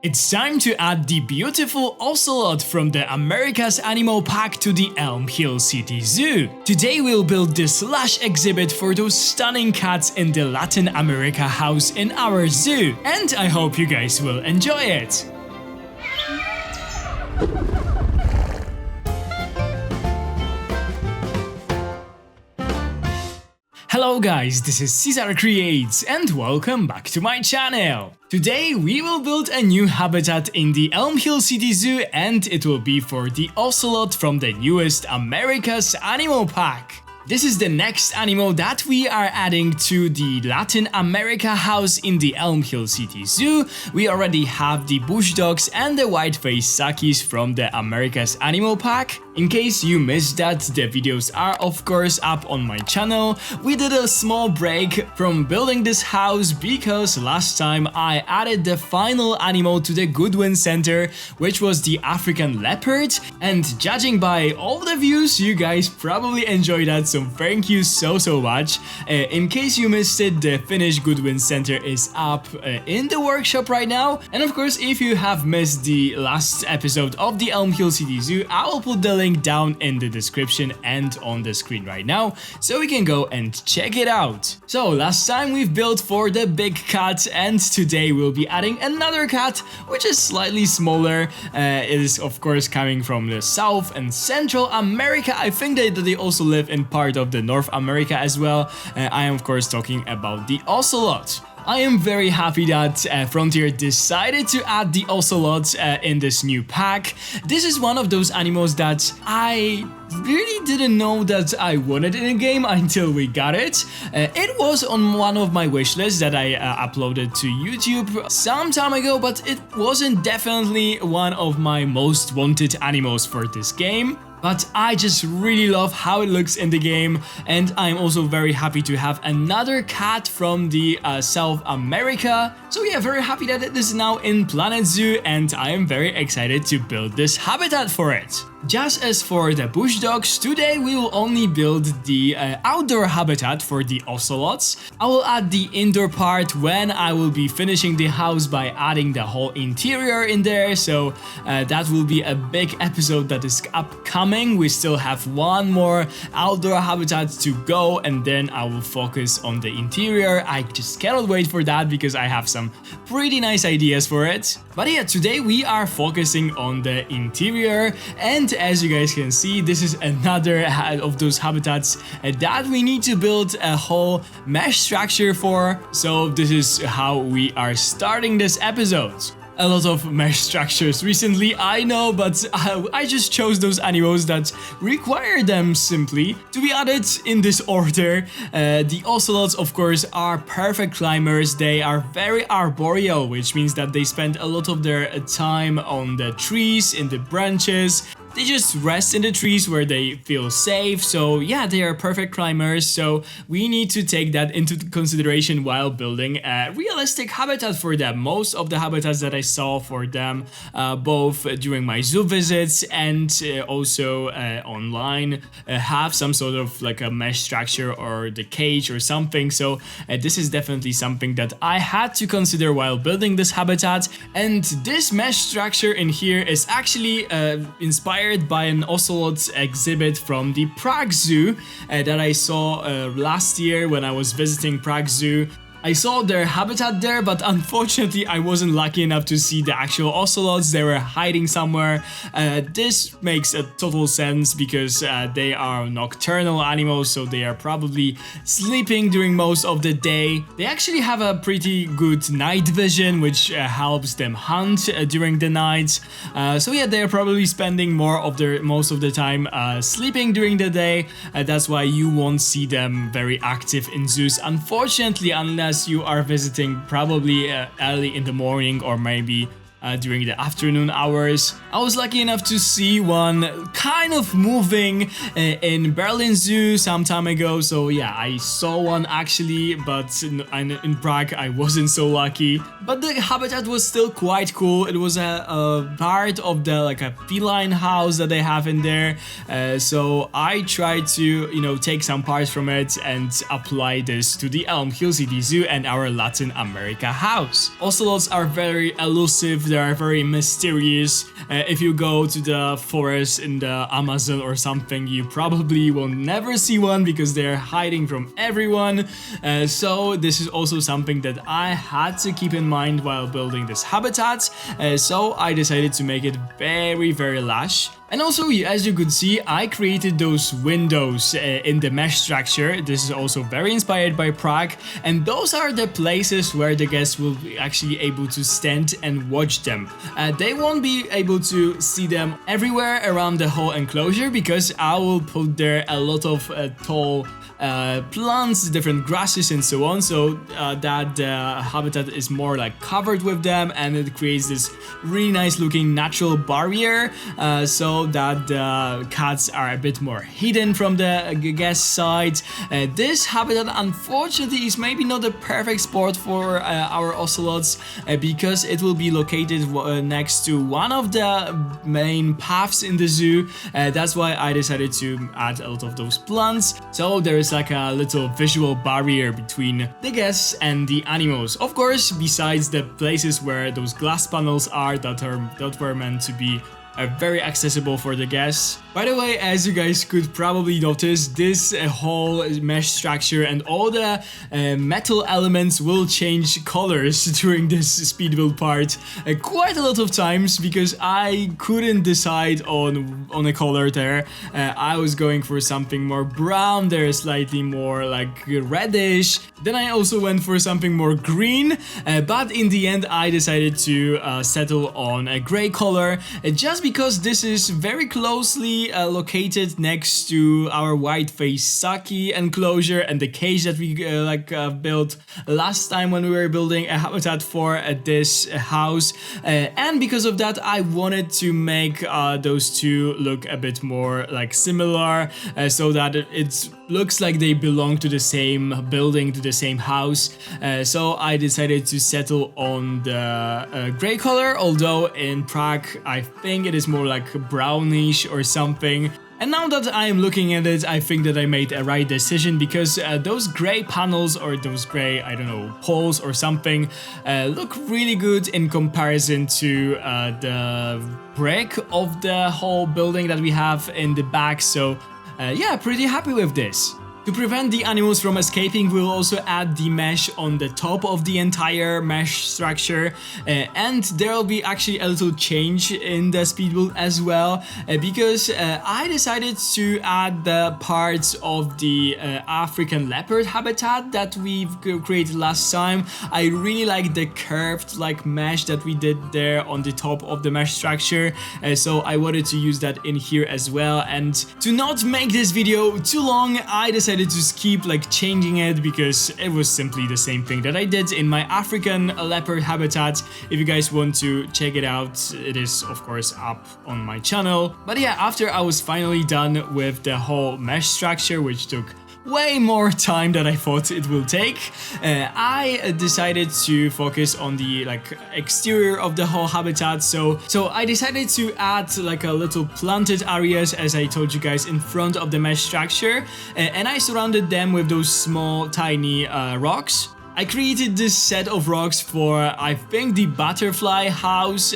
It's time to add the beautiful Ocelot from the America's Animal Pack to the Elm Hill City Zoo. Today we'll build this lush exhibit for those stunning cats in the Latin America house in our zoo, and I hope you guys will enjoy it. Hello guys, this is Cesar Creates and welcome back to my channel. Today we will build a new habitat in the Elm Hill City Zoo and it will be for the Ocelot from the newest America's Animal Pack. This is the next animal that we are adding to the Latin America house in the Elm Hill City Zoo. We already have the bush dogs and the white-faced sakis from the America's Animal Pack. In case you missed that, the videos are of course up on my channel. We did a small break from building this house because last time I added the final animal to the Goodwin center, which was the African leopard, and judging by all the views, you guys probably enjoyed that, so thank you so much. In case you missed it, the finished Goodwin center is up in the workshop right now, and of course if you have missed the last episode of the Elm Hill City Zoo, I will put the link down in the description and on the screen right now, so we can go and check it out. So last time we've built for the big cat, and today we'll be adding another cat which is slightly smaller. It is of course coming from the South and Central America. I think that they also live in part of the North America as well. I am of course talking about the Ocelot. I am very happy that Frontier decided to add the Ocelot in this new pack. This is one of those animals that I really didn't know that I wanted in a game until we got it. It was on one of my wish lists that I uploaded to YouTube some time ago, but it wasn't definitely one of my most wanted animals for this game. But I just really love how it looks in the game, and I'm also very happy to have another cat from the South America. So yeah, very happy that it is now in Planet Zoo, and I am very excited to build this habitat for it. Just as for the bush dogs, today we will only build the outdoor habitat for the ocelots. I will add the indoor part when I will be finishing the house by adding the whole interior in there, so that will be a big episode that is upcoming. We still have one more outdoor habitat to go, and then I will focus on the interior. I just cannot wait for that because I have some pretty nice ideas for it. But yeah, today we are focusing on the interior, and as you guys can see, this is another of those habitats that we need to build a whole mesh structure for. So this is how we are starting this episode. A lot of mesh structures recently, I know, but I just chose those animals that require them simply to be added in this order. The ocelots, of course, are perfect climbers. They are very arboreal, which means that they spend a lot of their time on the trees, in the branches. They just rest in the trees where they feel safe, so yeah, they are perfect climbers, so we need to take that into consideration while building a realistic habitat for them. Most of the habitats that I saw for them, both during my zoo visits and also online, have some sort of like a mesh structure or the cage or something, so this is definitely something that I had to consider while building this habitat. And this mesh structure in here is actually inspired by an ocelot exhibit from the Prague Zoo that I saw last year when I was visiting Prague Zoo. I saw their habitat there, but unfortunately I wasn't lucky enough to see the actual ocelots. They were hiding somewhere. This makes a total sense because they are nocturnal animals, so they are probably sleeping during most of the day. They actually have a pretty good night vision, which helps them hunt during the night. So yeah, they are probably spending most of the time sleeping during the day. That's why you won't see them very active in zoos, unfortunately, unless you are visiting probably early in the morning or maybe during the afternoon hours. I was lucky enough to see one kind of moving in Berlin Zoo some time ago, so yeah, I saw one actually, but in Prague I wasn't so lucky. But the habitat was still quite cool. It was a part of the like a feline house that they have in there, so I tried to take some parts from it and apply this to the Elm Hill City Zoo and our Latin America house. Ocelots are very elusive. they are very mysterious. If you go to the forest in the Amazon or something, you probably will never see one because they're hiding from everyone. So this is also something that I had to keep in mind while building this habitat. So I decided to make it very, very lush. And also, as you could see, I created those windows in the mesh structure. This is also very inspired by Prague, and those are the places where the guests will be actually able to stand and watch them. They won't be able to see them everywhere around the whole enclosure because I will put there a lot of tall plants, different grasses and so on, so that the habitat is more like covered with them, and it creates this really nice looking natural barrier, so that the cats are a bit more hidden from the guest side. This habitat unfortunately is maybe not the perfect spot for our ocelots because it will be located next to one of the main paths in the zoo. That's why I decided to add a lot of those plants, so there is like a little visual barrier between the guests and the animals. Of course, besides the places where those glass panels are that were meant to be very accessible for the guests. By the way, as you guys could probably notice, this whole mesh structure and all the metal elements will change colors during this speed build part quite a lot of times because I couldn't decide on a color there. I was going for something more brown, there slightly more like reddish. Then I also went for something more green, but in the end I decided to settle on a gray color just because this is very closely located next to our white-faced Saki enclosure and the cage that we built last time when we were building a habitat for this house, and because of that I wanted to make those two look a bit more like similar, so that it looks like they belong to the same building, to the same house. So I decided to settle on the gray color, although in Prague I think it is more like brownish or something. And now that I am looking at it, I think that I made a right decision because those gray panels or those gray, I don't know, poles or something look really good in comparison to the brick of the whole building that we have in the back. So yeah, pretty happy with this. To prevent the animals from escaping, we'll also add the mesh on the top of the entire mesh structure, and there'll be actually a little change in the speed build as well, because I decided to add the parts of the African leopard habitat that we've created last time. I really like the curved like mesh that we did there on the top of the mesh structure, so I wanted to use that in here as well. And to not make this video too long, I decided to keep like changing it because it was simply the same thing that I did in my African leopard habitat. If you guys want to check it out, it is of course up on my channel. But yeah, after I was finally done with the whole mesh structure, which took way more time than I thought it will take, I decided to focus on the like exterior of the whole habitat. So I decided to add like a little planted areas, as I told you guys, in front of the mesh structure, and I surrounded them with those small tiny rocks. I created this set of rocks for, I think, the butterfly house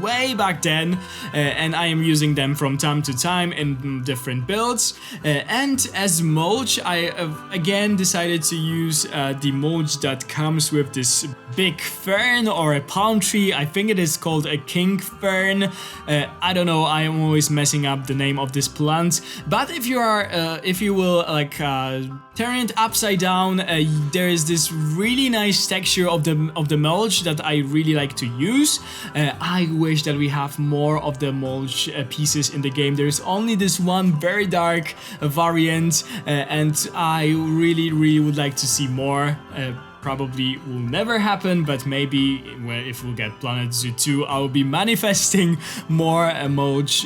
way back then, and I am using them from time to time in different builds. And as mulch, I again decided to use the mulch that comes with this big fern or a palm tree. I think it is called a king fern. I don't know, I am always messing up the name of this plant. But if you will like turn it upside down, there is this really nice texture of the mulch that I really like to use. I wish that we have more of the mulch pieces in the game. There's only this one very dark variant, and I really would like to see more. Probably will never happen, but maybe if we'll get Planet Zoo 2, I will be manifesting more mulch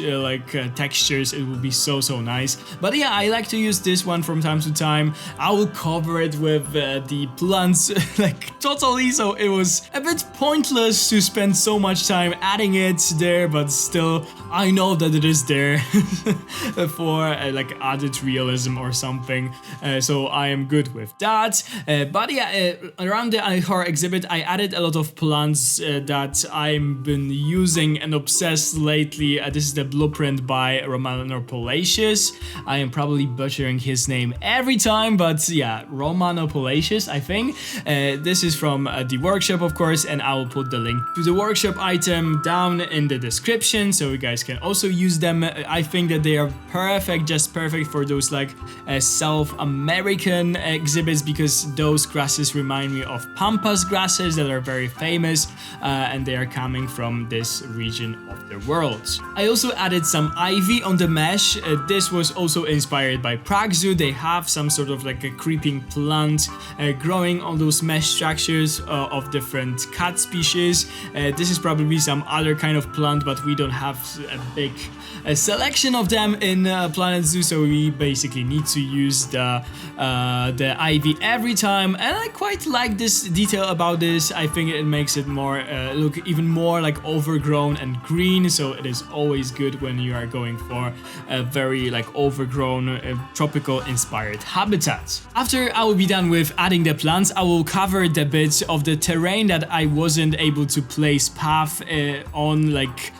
textures. It will be so nice. But yeah, I like to use this one from time to time. I will cover it with the plants like totally, so it was a bit pointless to spend so much time adding it there, but still I know that it is there for like added realism or something, so I am good with that. But yeah, around the horror exhibit, I added a lot of plants that I've been using and obsessed lately. This is the blueprint by Romanopolaceus. I am probably butchering his name every time, but yeah, Romanopolaceus, I think. This is from the workshop, of course, and I will put the link to the workshop item down in the description, so you guys can also use them. I think that they are perfect, just perfect for those like South American exhibits, because those grasses remind me of pampas grasses that are very famous, and they are coming from this region of the world. I also added some ivy on the mesh. This was also inspired by Prague Zoo. They have some sort of like a creeping plant growing on those mesh structures of different cat species. This is probably some other kind of plant, but we don't have a big selection of them in Planet Zoo, so we basically need to use the ivy every time. And I quite like this detail about this. I think it makes it more look even more like overgrown and green, so it is always good when you are going for a very like overgrown tropical inspired habitat. After I will be done with adding the plants, I will cover the bits of the terrain that I wasn't able to place path on, like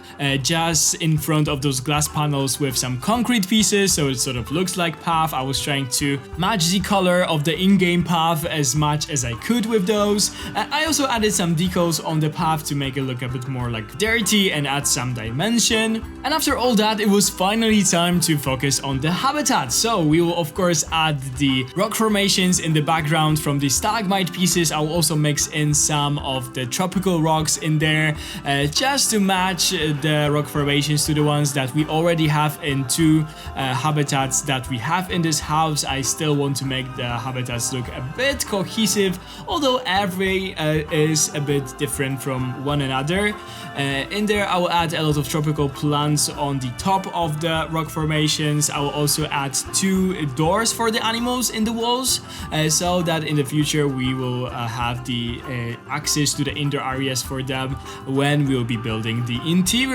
just in front of those glass panels with some concrete pieces, so it sort of looks like path. I was trying to match the color of the in-game path as much as I could with those. I also added some decals on the path to make it look a bit more like dirty and add some dimension. And after all that, it was finally time to focus on the habitat. So we will of course add the rock formations in the background from the stalagmite pieces. I will also mix in some of the tropical rocks in there, just to match the rock formations to the ones that we already have in two habitats that we have in this house. I still want to make the habitats look a bit cohesive, although every is a bit different from one another. In there I will add a lot of tropical plants on the top of the rock formations. I will also add two doors for the animals in the walls, so that in the future we will have the access to the indoor areas for them when we will be building the interiors.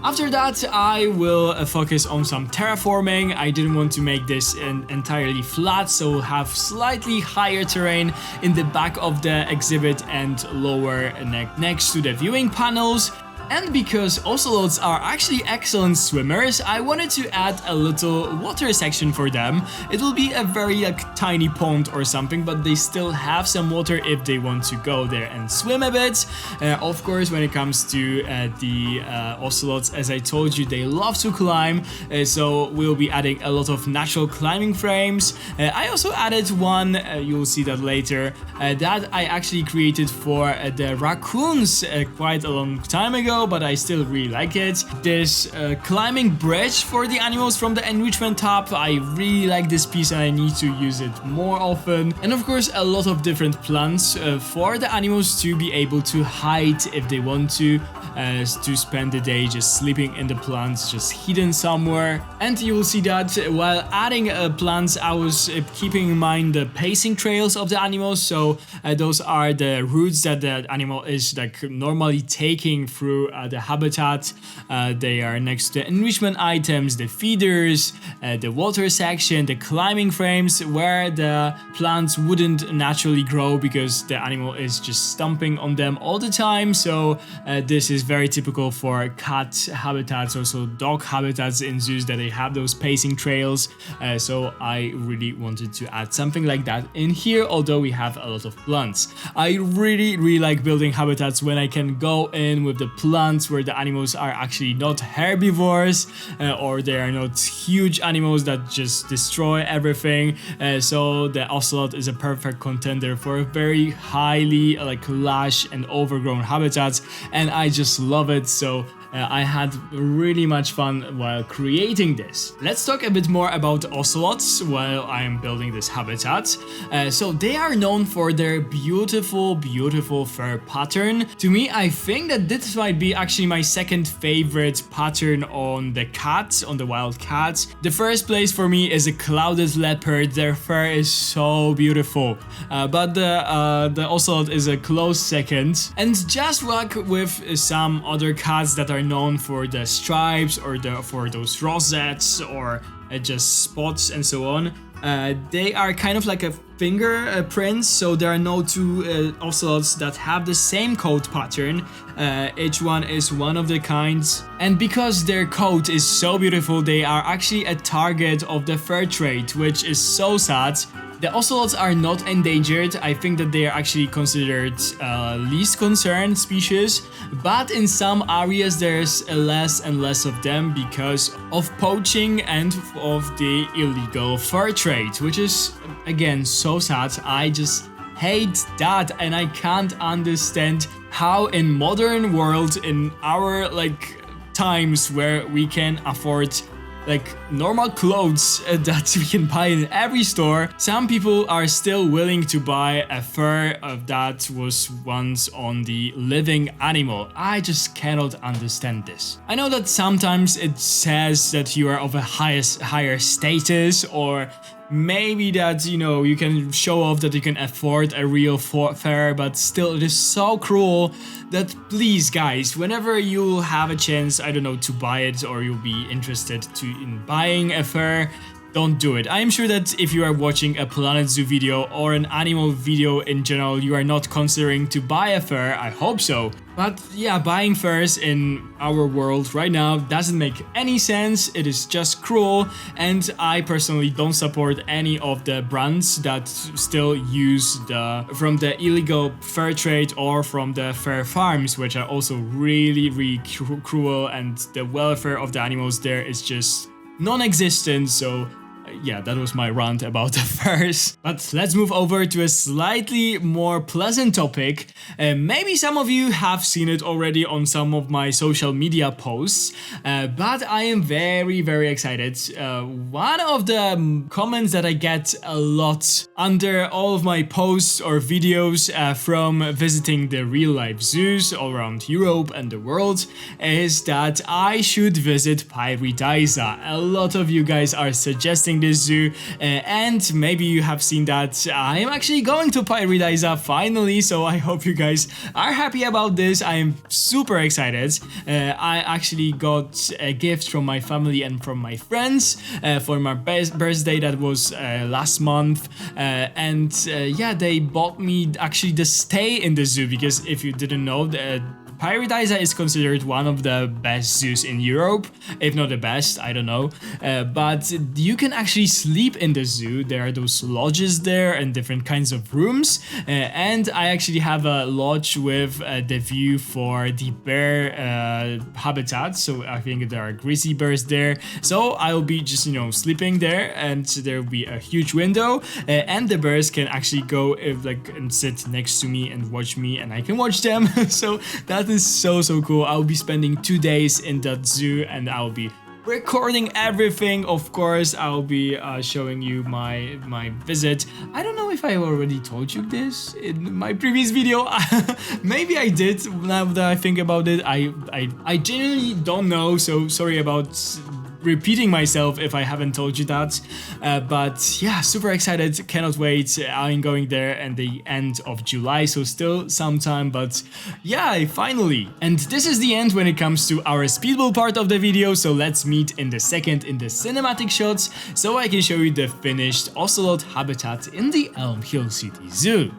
After that, I will focus on some terraforming. I didn't want to make this entirely flat, so we'll have slightly higher terrain in the back of the exhibit and lower next to the viewing panels. And because ocelots are actually excellent swimmers, I wanted to add a little water section for them. It will be a very like tiny pond or something, but they still have some water if they want to go there and swim a bit. Of course, when it comes to the ocelots, as I told you, they love to climb, so we'll be adding a lot of natural climbing frames. I also added one, you'll see that later, that I actually created for the raccoons quite a long time ago, but I still really like it. This climbing bridge for the animals from the enrichment tab, I really like this piece and I need to use it more often. And of course a lot of different plants for the animals to be able to hide if they want to spend the day just sleeping in the plants, just hidden somewhere. And you will see that while adding plants, I was keeping in mind the pacing trails of the animals. So those are the routes that the animal is like normally taking through the habitat. They are next to the enrichment items, the feeders, the water section, the climbing frames where the plants wouldn't naturally grow because the animal is just stomping on them all the time. So this is very typical for cat habitats, also dog habitats in zoos, that they have those pacing trails. So I really wanted to add something like that in here, although we have a lot of plants. I really like building habitats when I can go in with the plants where the animals are actually not herbivores, or they are not huge animals that just destroy everything. So the ocelot is a perfect contender for a very highly like lush and overgrown habitats, and I just love it. So I had really much fun while creating this. Let's talk a bit more about ocelots while I am building this habitat. So they are known for their beautiful fur pattern. To me, I think that this might be actually my second favorite pattern on the cats, on the wild cats. The first place for me is a clouded leopard. Their fur is so beautiful, but the ocelot is a close second. And just like with some other cats that are known for the stripes or for those rosettes or just spots and so on, they are kind of like a fingerprints, so there are no two ocelots that have the same coat pattern. Each one is one of the kinds, and because their coat is so beautiful, they are actually a target of the fur trade, which is so sad. The ocelots are not endangered. I think that they are actually considered least concerned species, but in some areas there's less and less of them because of poaching and of the illegal fur trade, which is again so sad. I just hate that, and I can't understand how in modern world, in our times where we can afford normal clothes that we can buy in every store, some people are still willing to buy a fur that was once on the living animal. I just cannot understand this. I know that sometimes it says that you are of a higher status, or maybe that, you can show off that you can afford a real fur, but still it is so cruel that please guys, whenever you have a chance, I don't know, to buy it, or you'll be interested in buying a fur, don't do it. I'm sure that if you are watching a Planet Zoo video or an animal video in general, you are not considering to buy a fur. I hope so. But yeah, buying furs in our world right now doesn't make any sense. It is just cruel, and I personally don't support any of the brands that still use from the illegal fur trade or from the fur farms, which are also really cruel, and the welfare of the animals there is just non-existent. So yeah, that was my rant about the furs. But let's move over to a slightly more pleasant topic. Maybe some of you have seen it already on some of my social media posts, but I am very excited. One of the comments that I get a lot under all of my posts or videos from visiting the real-life zoos all around Europe and the world is that I should visit Paradise. A lot of you guys are suggesting this zoo, and maybe you have seen that I am actually going to Paradise finally, so I hope you guys are happy about this. I am super excited. I actually got a gift from my family and from my friends for my birthday that was last month, and yeah, they bought me actually the stay in the zoo, because if you didn't know, Paradise is considered one of the best zoos in Europe, if not the best, I don't know, but you can actually sleep in the zoo. There are those lodges there and different kinds of rooms, and I actually have a lodge with the view for the bear habitat, so I think there are grizzly bears there, so I'll be just, sleeping there, and there will be a huge window, and the bears can actually go and sit next to me and watch me, and I can watch them. So that is so cool. I'll be spending 2 days in that zoo, and I'll be recording everything. Of course, I'll be showing you my visit. I don't know if I already told you this in my previous video. Maybe I did. Now that I think about it, I genuinely don't know, so sorry about repeating myself if I haven't told you that, but yeah, super excited, cannot wait. I'm going there at the end of July, so still some time, but yeah, finally. And this is the end when it comes to our speedball part of the video, so let's meet in the second in the cinematic shots, so I can show you the finished ocelot habitat in the Elm Hill City Zoo.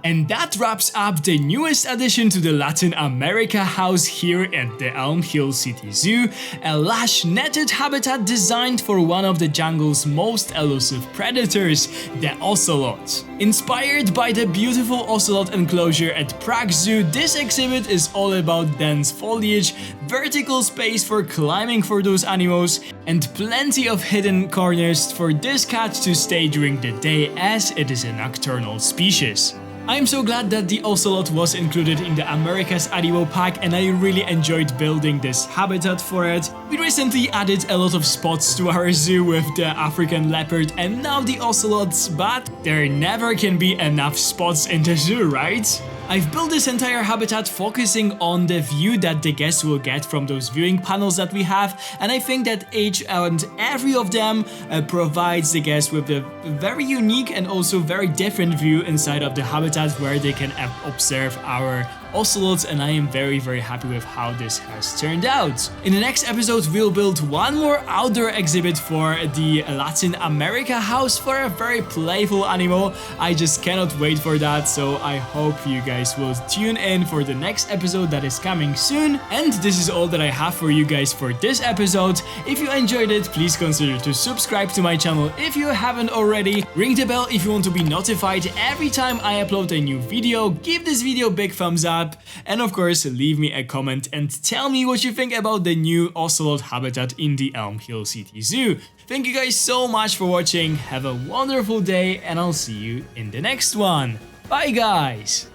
And that wraps up the newest addition to the Latin America house here at the Elm Hill City Zoo, a lush netted habitat designed for one of the jungle's most elusive predators, the ocelot. Inspired by the beautiful ocelot enclosure at Prague Zoo, this exhibit is all about dense foliage, vertical space for climbing for those animals, and plenty of hidden corners for this cat to stay during the day, as it is a nocturnal species. I'm so glad that the ocelot was included in the America's Animal Pack, and I really enjoyed building this habitat for it. We recently added a lot of spots to our zoo with the African leopard and now the ocelots, but there never can be enough spots in the zoo, right? I've built this entire habitat focusing on the view that the guests will get from those viewing panels that we have, and I think that each and every of them provides the guests with a very unique and also very different view inside of the habitat, where they can observe our ocelots, and I am very happy with how this has turned out. In the next episode, we'll build one more outdoor exhibit for the Latin America house for a very playful animal. I just cannot wait for that, so I hope you guys will tune in for the next episode that is coming soon. And this is all that I have for you guys for this episode. If you enjoyed it, please consider to subscribe to my channel if you haven't already. Ring the bell if you want to be notified every time I upload a new video. Give this video a big thumbs up, and of course leave me a comment and tell me what you think about the new ocelot habitat in the Elm Hill City Zoo. Thank you guys so much for watching, have a wonderful day, and I'll see you in the next one. Bye guys!